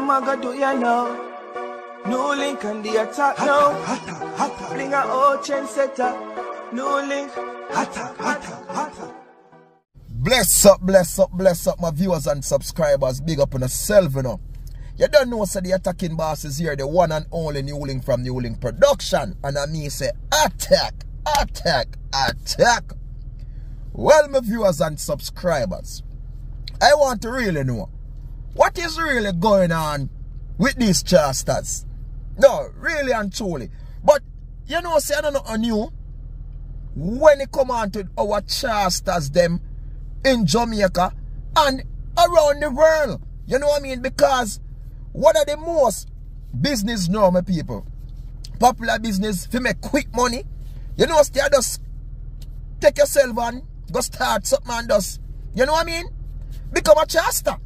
them I go do you know. NEWLINK and the attack now. Bring a old chain setter. NEWLINK. Attack. Bless up my viewers and subscribers. Big up on yourself, you know. You don't know, so the attacking boss is here, the one and only NEWLINK from NEWLINK Production. And I mean say attack. Well, my viewers and subscribers, I want to really know what is really going on with these chasters. No, really and truly. But you know, say I don't know new when it come on to our chasters them in Jamaica and around the world. You know what I mean? Because what are the most business normal people? Popular business for make quick money. You know, stay just take yourself and go start something and just, you know what I mean? Become a chaster.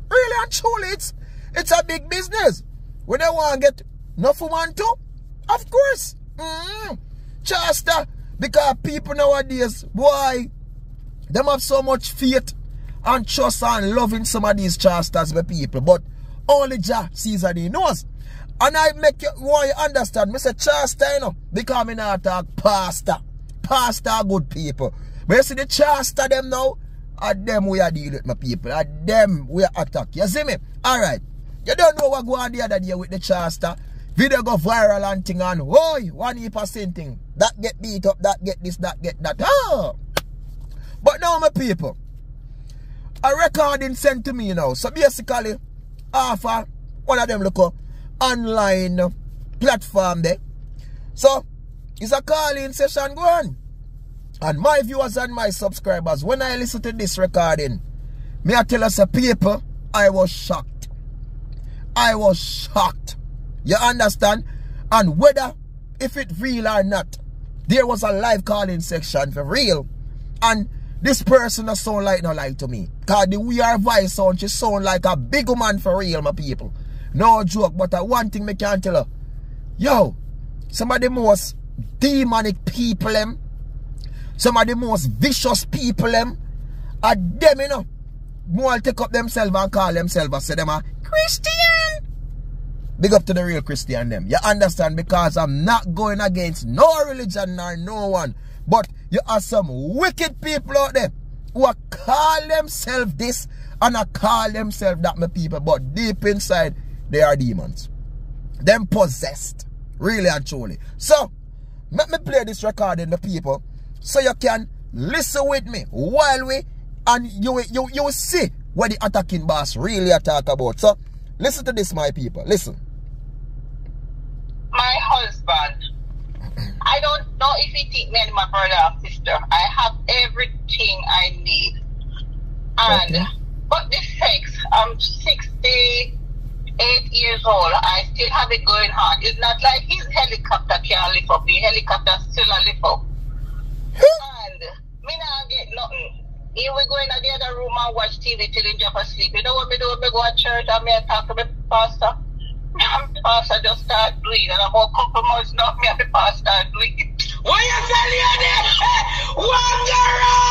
Really and truly, it's a big business. When they want to get enough woman too, of course. Chaster. Because people nowadays, boy, them have so much faith and trust and loving some of these chasters with people. But only Jah Caesar knows. And I make you want you understand. I say chaster, you know, because I not talk pastor. Pastor are good people. But you see the chaster them now, at them we are dealing with my people. At them we are attack. You see me? Alright. You don't know what go on the other day with the chaster. Video go viral and thing and whoa, 1% thing. That get beat up, that get this, that get that. Ah. But now my people, a recording sent to me now. So basically, Afta, one of them look up online platform there. So it's a calling session going. And my viewers and my subscribers, when I listen to this recording, me I tell us people, I was shocked. I was shocked. You understand? And whether if it real or not, there was a live calling section for real. And this person does sound like no lie to me. Because the way her voice sound, she sound like a big woman for real, my people. No joke, but one thing me can tell her. Yo, some of the most demonic people them, some of the most vicious people them, are them, you know. More take up themselves and call themselves and say them a Christian. Big up to the real Christian them. You understand? Because I'm not going against no religion nor no one. But you are some wicked people out there who are call themselves this and I call themselves that, my people. But deep inside, they are demons. Them possessed. Really and truly. So, let me play this recording, the people, so you can listen with me while we, and you will see what the attacking boss really attack about. So, listen to this, my people. Listen. My husband, I don't know if he think me and my brother or sister. I have everything I need. And, okay. But the sex, I'm 68 years old. I still have it going on. It's not like his helicopter can't lift up. The helicopter still a lift up. And me not get nothing. He will go in the other room and watch TV till he drop asleep. You know what me do? Me go to church and me talk to my pastor. And the pastor just start doing, and about a couple months now, me and the pastor start doing. What you say, lady? Wanderer!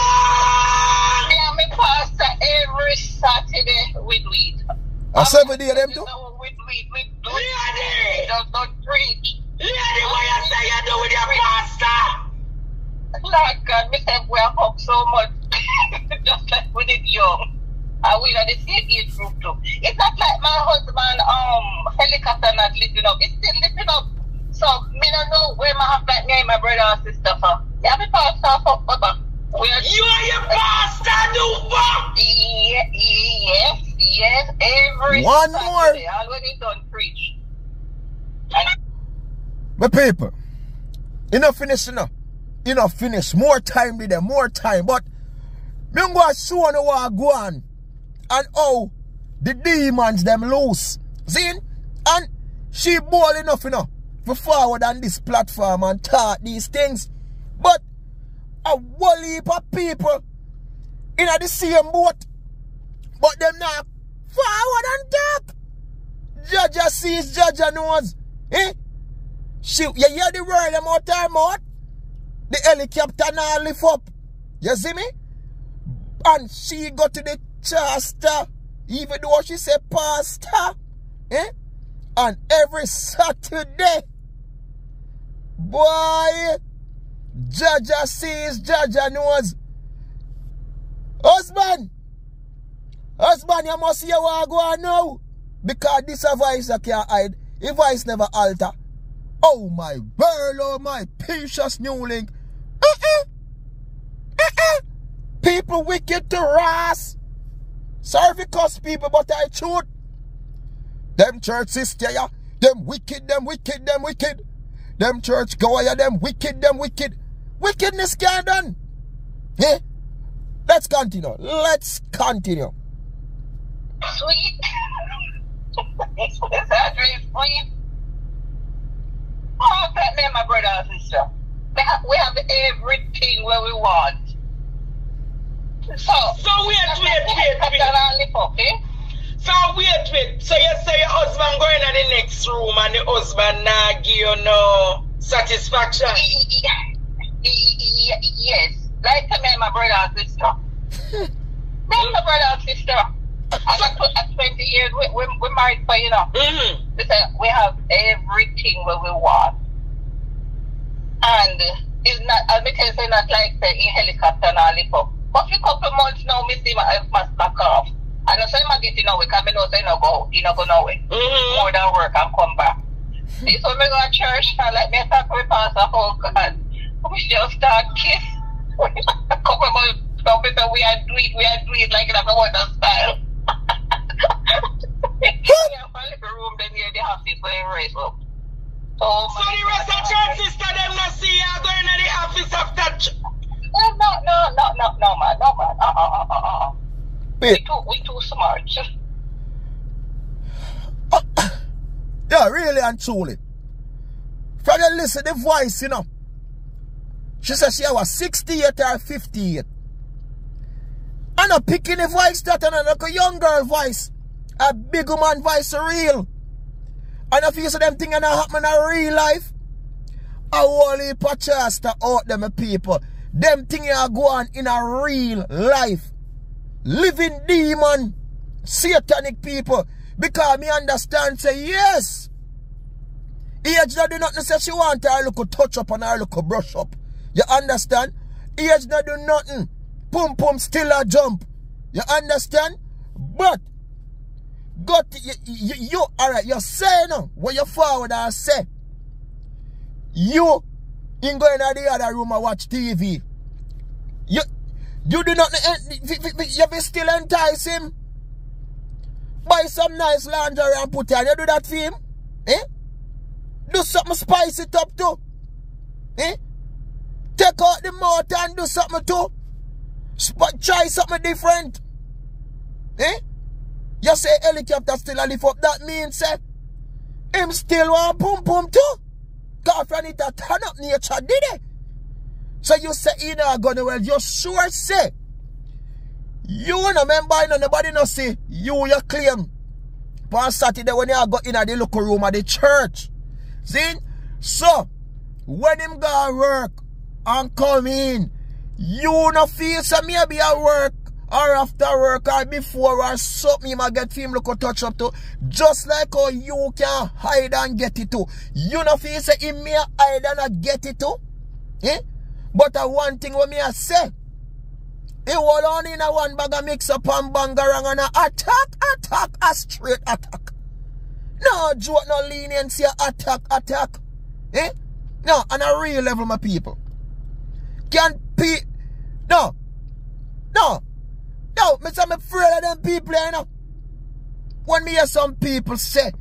Me and my pastor every Saturday with weed. A 7 day them too? With weed. Lady! Just don't preach. Lady, what you say you do with your pastor? Lord God, me say we have hope so much. Just like we did young. And we are the same age group too. It's not like my husband helicopter not lifting up. It's still lifting up. So me don't know where my husband me and my brother or sister for. Yeah, me pastor for Papa. You are your pastor, do what? Yes. Every one Saturday, more. all when he done preach. My people, enough finish, enough. Enough finish. More time with them, more time. But me go to show you what go on. And how the demons them loose. See? And she bold enough, you know, for forward on this platform and talk these things. But a whole heap of people in the same boat. But them not forward and talk. Judge sees, Judge knows. Eh? She, you hear the word them out time out? The helicopter now lift up. You see me? And she go to the chaster, even though she say pastor. Eh? And every Saturday, boy, Jaja sees, Jaja knows. Husband, you must hear what I go on now. Because this a voice I can't hide. If voice never alter. Oh my word, oh my precious NEWLINK. People wicked to ras. Sorry for cuss people, but I truth. Them church sister, yeah. Them wicked. Them church goer, them wicked. Wickedness can't done. Yeah? Let's continue. Sweet. It's actually sweet. Oh, that man, my brother and sister. We have everything where we want. So wait. So wait. So you say your husband going in the next room and the husband not give you no satisfaction? Yes. Like to me, my brother and sister. My brother and sister. At 20 years, we're married for, you know. We have everything where we want. And it's not, I'll be telling you, not like the in helicopter and all it up. But for a couple of months now, me see my must back off. And I say, I get to know it, because I know say no go nowhere. More than work and come back. See, so we go to church and let me talk with Pastor, oh God. We just start kiss. A couple of months, we are do it like in a water style. Room, then you have to raise up. So the rest of church sister them not see you going to the office after church. No, man. We too smart. Yeah, really and truly. From you listen the voice, you know. She said she was 68 or 58. I'm not picking the voice that and like a young girl voice. A big woman voice real. And if you see them things that happen in real life, a whole heap of chasta out them people. Them things are going in a real life. Living demon, satanic people. Because me understand say yes. Age not do nothing say she want her look touch up and her look brush up. You understand? Age not do nothing. Pum still a jump. You understand? But you alright, you say no. What you forward and say. You in going to the other room and watch TV. You do not you be still entice him. Buy some nice lingerie and put it on. You do that for him? Eh? Do something spice it up too. Eh? Take out the mouth and do something too. Try something different. Eh? You say helicopter still a lift up. That means say him still want pum too. Cause from it a turn up nature, did it? So you say you know gonna well, you sure say. You no member, nobody no say you claim. On Saturday when you go in the local room of the church. See? So when him go work and come in, you no feel so maybe at work or after work or before or something you might get him look a touch up to. Just like how you can hide and get it too. You no feel say him may hide and not get it too. Eh? But one thing when me I say, he will on in a one bag of mix up and bangarang and attack, a straight attack. No joke, no leniency, attack. Eh? No, on a real level, my people. No, I'm afraid of them people, you know. When me hear some people say,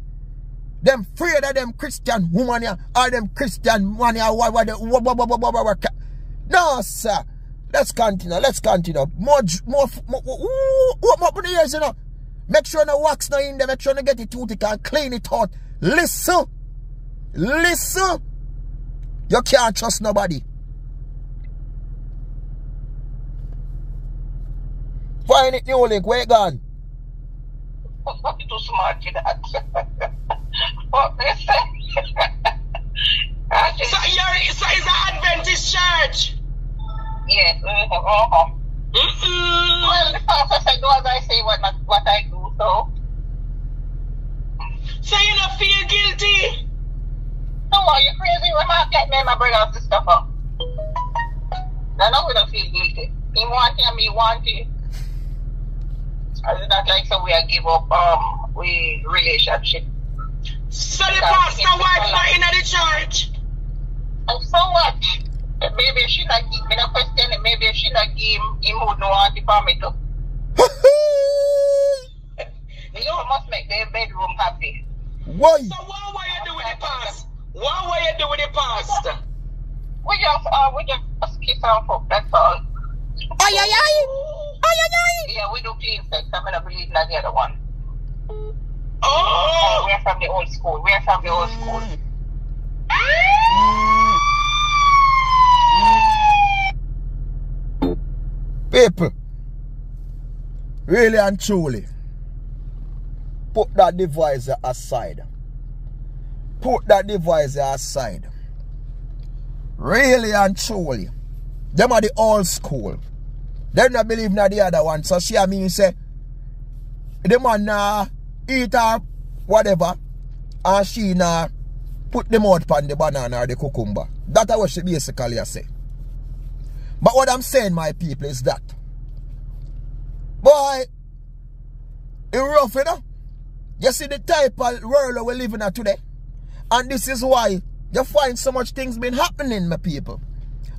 them afraid of them Christian woman here, or them Christian man here, no, sir. Let's continue. More, open the ears, you know. Make sure no wax no in there. Make sure no get it tooth and clean it out. Listen. You can't trust nobody. Find it, NEWLINK. Where you gone? You're too smart for that. What they say? So it's an Adventist church? Yes. Well, the pastor said, do as I say, what I do, so. So you don't feel guilty? No, you crazy? When I get me and my brother and sister for? No, we don't feel guilty. He want it and me want it. It's not like so we are give up we relationship. So the pastor wife not in the church? And so what? Maybe she not give me no question. Maybe she not give him who no want it for me too. You must make their bedroom happy. Why? So what you do with the pastor? What you do with the pastor? We just kiss and fuck, that's all. Ay, ay, ay. Ay, ay, ay. Yeah, we do clean sex. I'm gonna believe in the other one. Oh! We're from the old school. We're from the old school. People, really and truly, put that device aside. Put that device aside. Really and truly, them are the old school. They don't believe in the other one. So she and me say, the man eat her whatever, and she put them out on the banana or the cucumber. That's what she basically say. But what I'm saying, my people, is that, boy, it's rough, you know? You see the type of world we're living in today. And this is why you find so much things been happening, my people.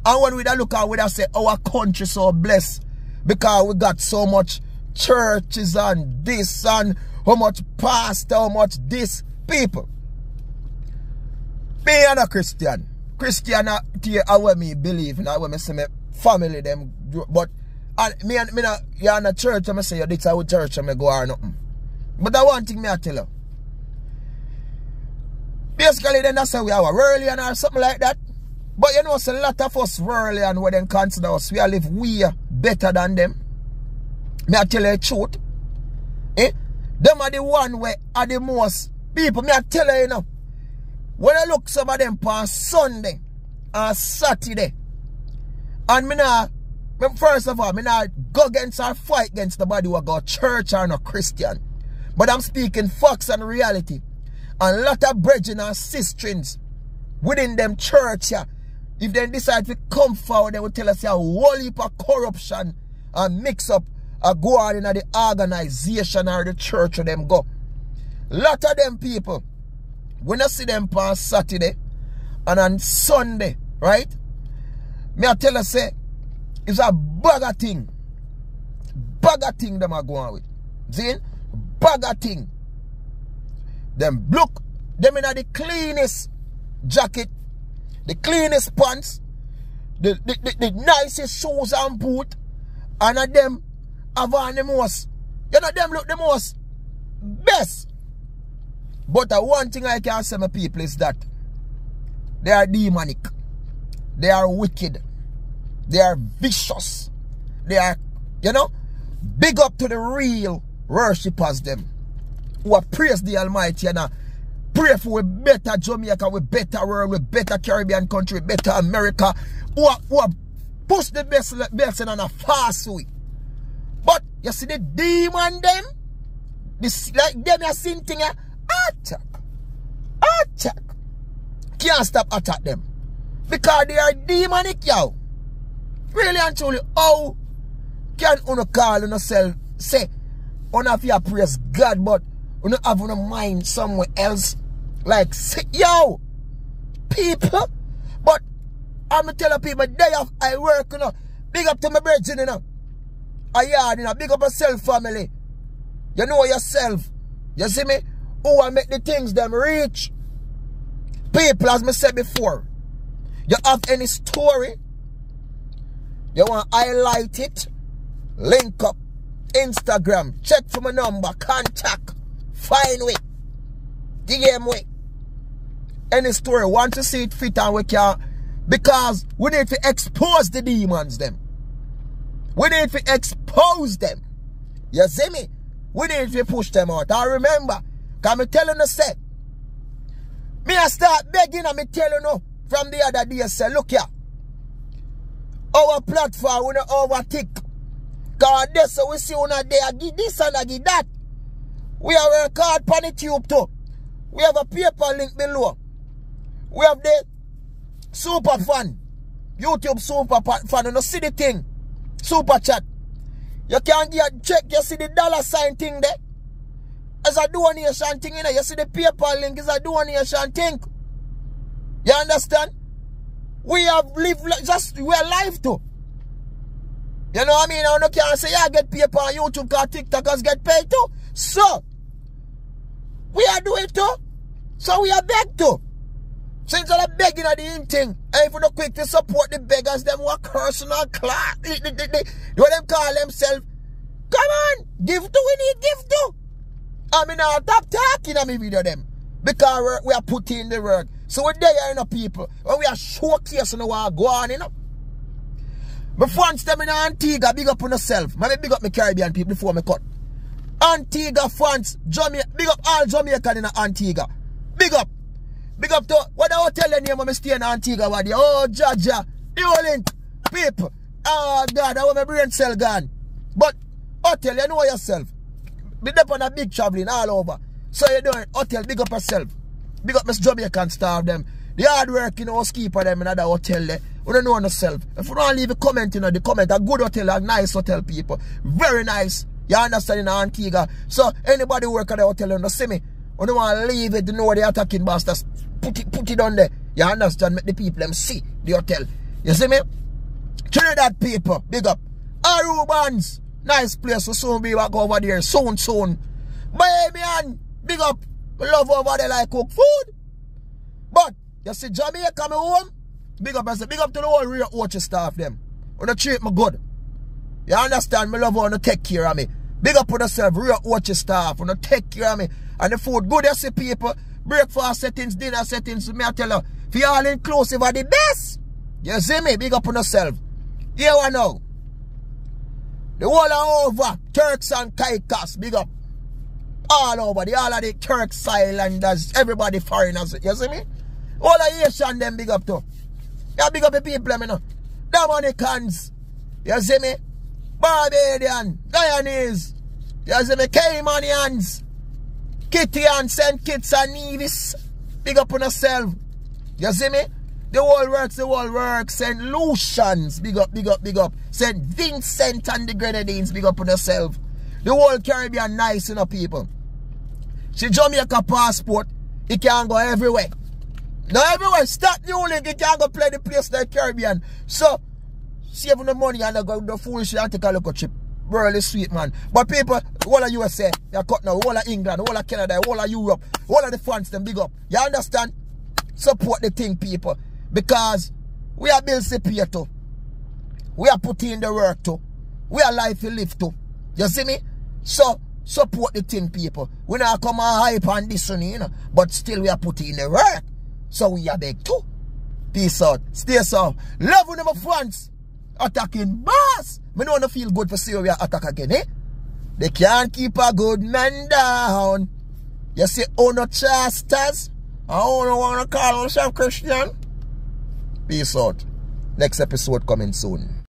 And when we look at, we say our country so blessed because we got so much churches and this and how much pastor, how much this. People, me and a Christian. Christianity is what me believe in, what me say my family them. But and me you're in a church and I say this is our church and I go or nothing. But that one thing me I tell you. Basically then that's how we are worldly or something like that. But you know, so a lot of us worldly and what they consider us, we live way better than them. Me I tell you the truth. Them are the one where are the most people. Me I tell you, you know. When I look some of them on Sunday and Saturday, and me now, first of all, me now go against or fight against the body who go church or no Christian. But I'm speaking facts and reality. And a lot of brethren and sisterins within them church, yeah, if they decide to come forward, they will tell us a whole heap of corruption and mix up and go on in the organization or the church where them go. A lot of them people, when I see them on Saturday and on Sunday, right? Me I tell you, say, it's a bugger thing. Bugger thing them are going with. See? Bugger thing. Them look, them in the cleanest jacket, the cleanest pants, the nicest shoes and boot, and them have on the most, you know, them look the most best. But one thing I can say, my people, is that they are demonic, they are wicked, they are vicious, they are, you know, big up to the real worshippers them, who are praise the Almighty and pray for a better Jamaica, with better world, with better Caribbean country, better America, who are push the best in a fast way. But you see the demon them, this like them you seen thing, attack. Can't stop attack them. Because they are demonic, yo. Really and truly, how can you call yourself, say, you have to praise God, but you have your mind somewhere else? Like, say, yo, people. But I'm telling people, day of I work, you know, big up to my brethren, you know. A yard, you know, big up yourself, family. You know yourself. You see me? Who will make the things them reach? People, as me said before, you have any story, you want to highlight it, link up, Instagram, check for my number, contact, find way, DM way. Any story, want to see it fit and we can, because we need to expose the demons them. We need to expose them. You see me? We need to push them out. I remember, because I'm telling you, say, me I start begging and me tell you no from the other day, say, look here, our platform we don't overtake. Because this so we see una there give this and give that. We are work hard on the tube too. We have a PayPal link below. We have the super fan. YouTube super fan. You know, see the thing. Super chat. You can check, you see the $ thing there. As a donation thing, you know, you see the PayPal link is a donation thing. You understand? We have lived, we are live too. You know what I mean? I can't say, yeah, get paid on YouTube because TikTokers get paid too. So, we are doing too. So, we are begged too. So, instead of begging at the in thing, and if you don't quick to support the beggars, them who are cursing and class, what them call themselves, come on, give to, we need give to. I mean, I'll stop talking on my video them. Because we are putting in the work. So we're there, you know, people. When we are showcasing the war go on, you know. My fans them in Antigua, big up on yourself. Maybe big up my Caribbean people before me cut. Antigua fans, Jamaica, big up all Jamaican in Antigua. Big up. Big up to, what the hotel name when I stay in Antigua, what the, oh, Jaja, NEWLINK, people. Oh, God, I want my brain cell gone. But, hotel, you know yourself. Be up on a big traveling all over. So you doing hotel, big up yourself. Big up Miss Jamaican star them. The hard working housekeeper them in another hotel there. You don't know yourself. If you don't leave a comment in the comment, a good hotel, a nice hotel people. Very nice. You understand in Antigua. So anybody work at the hotel and see me. You don't want to leave it to know the attacking bastards. Put it on there. You understand? Make the people them see the hotel. You see me? Trinidad people, big up. Arubans. Nice place, so soon be back over there. Soon. Man, big up. I love over there like cook food. But, you see Jamaica coming home, big up, I say, big up to the whole real watch staff them. Wanna treat me good. You understand? Me love wanna take care of me. Big up on yourself, real watch staff, wanna take care of me. And the food good, you see people. Breakfast settings, dinner settings, me I tell you, if you all inclusive are the best. You see me? Big up on yourself. Here we know. The whole over, Turks and Caicos, big up. All over, all of the Turks Islanders, everybody foreigners, you see me? All the Asian them big up too. Yeah, big up the people, you know. Dominicans, you see me? Barbadian, Guyanese, you see me? Caymanians, Kittians, St. Kitts and Nevis, big up on yourself. You see me? The whole works, St. Lucians, big up. St. Vincent and the Grenadines, big up on yourself. The whole Caribbean nice, you know, people. See, Jamaica passport, it can go everywhere. Not everywhere. Start NEWLINK, it can go play the place like Caribbean. So, saving the money and go the foolish and take a look at trip. Really sweet, man. But people, all of USA, they're cut now. All of England, all of Canada, all of Europe, all of the fans, them big up. You understand? Support the thing, people. Because we are built secure too. We are putting in the work too. We are life to live too. You see me? So, support the thing, people. We not come and hype on this one, you know. But still we are putting in the work. So we are big too. Peace out. Stay safe. Love you, my friends. Attacking boss. Me don't feel good for see we are attack again, eh? They can't keep a good man down. You see, AN0THA. I don't want to call myself Christian. Peace out. Next episode coming soon.